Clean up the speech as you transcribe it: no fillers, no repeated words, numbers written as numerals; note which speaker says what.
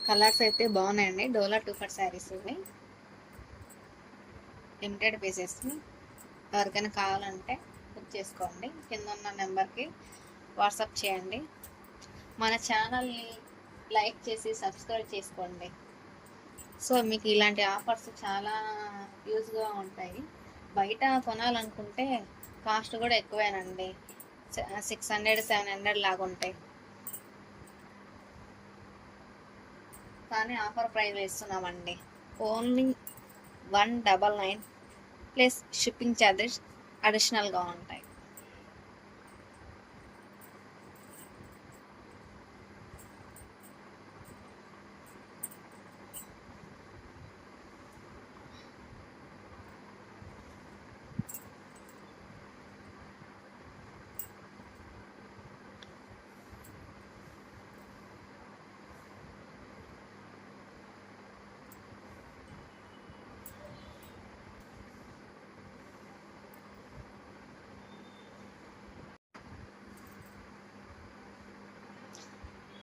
Speaker 1: Colours అయితే బాగున్నాయండి. డోలా 2 పట్ శారీస్ ఇవి, లిమిటెడ్ పీసెస్. ఎవరికైనా కావాలంటే బుక్ చేసుకోండి. కింద ఉన్న నెంబర్కి వాట్సాప్ చేయండి. మన ఛానల్ని లైక్ చేసి సబ్స్క్రైబ్ చేసుకోండి. సో మీకు ఇలాంటి ఆఫర్స్ చాలా యూజ్గా ఉంటాయి. బయట కొనాలనుకుంటే కాస్ట్ కూడా ఎక్కువేనండి, 600-700 లాగా ఉంటాయి. కానీ ఆఫర్ ప్రైస్ ఇస్తున్నామండి, ఓన్లీ 199 ప్లస్ షిప్పింగ్ ఛార్జెస్ అడిషనల్గా ఉంటాయి.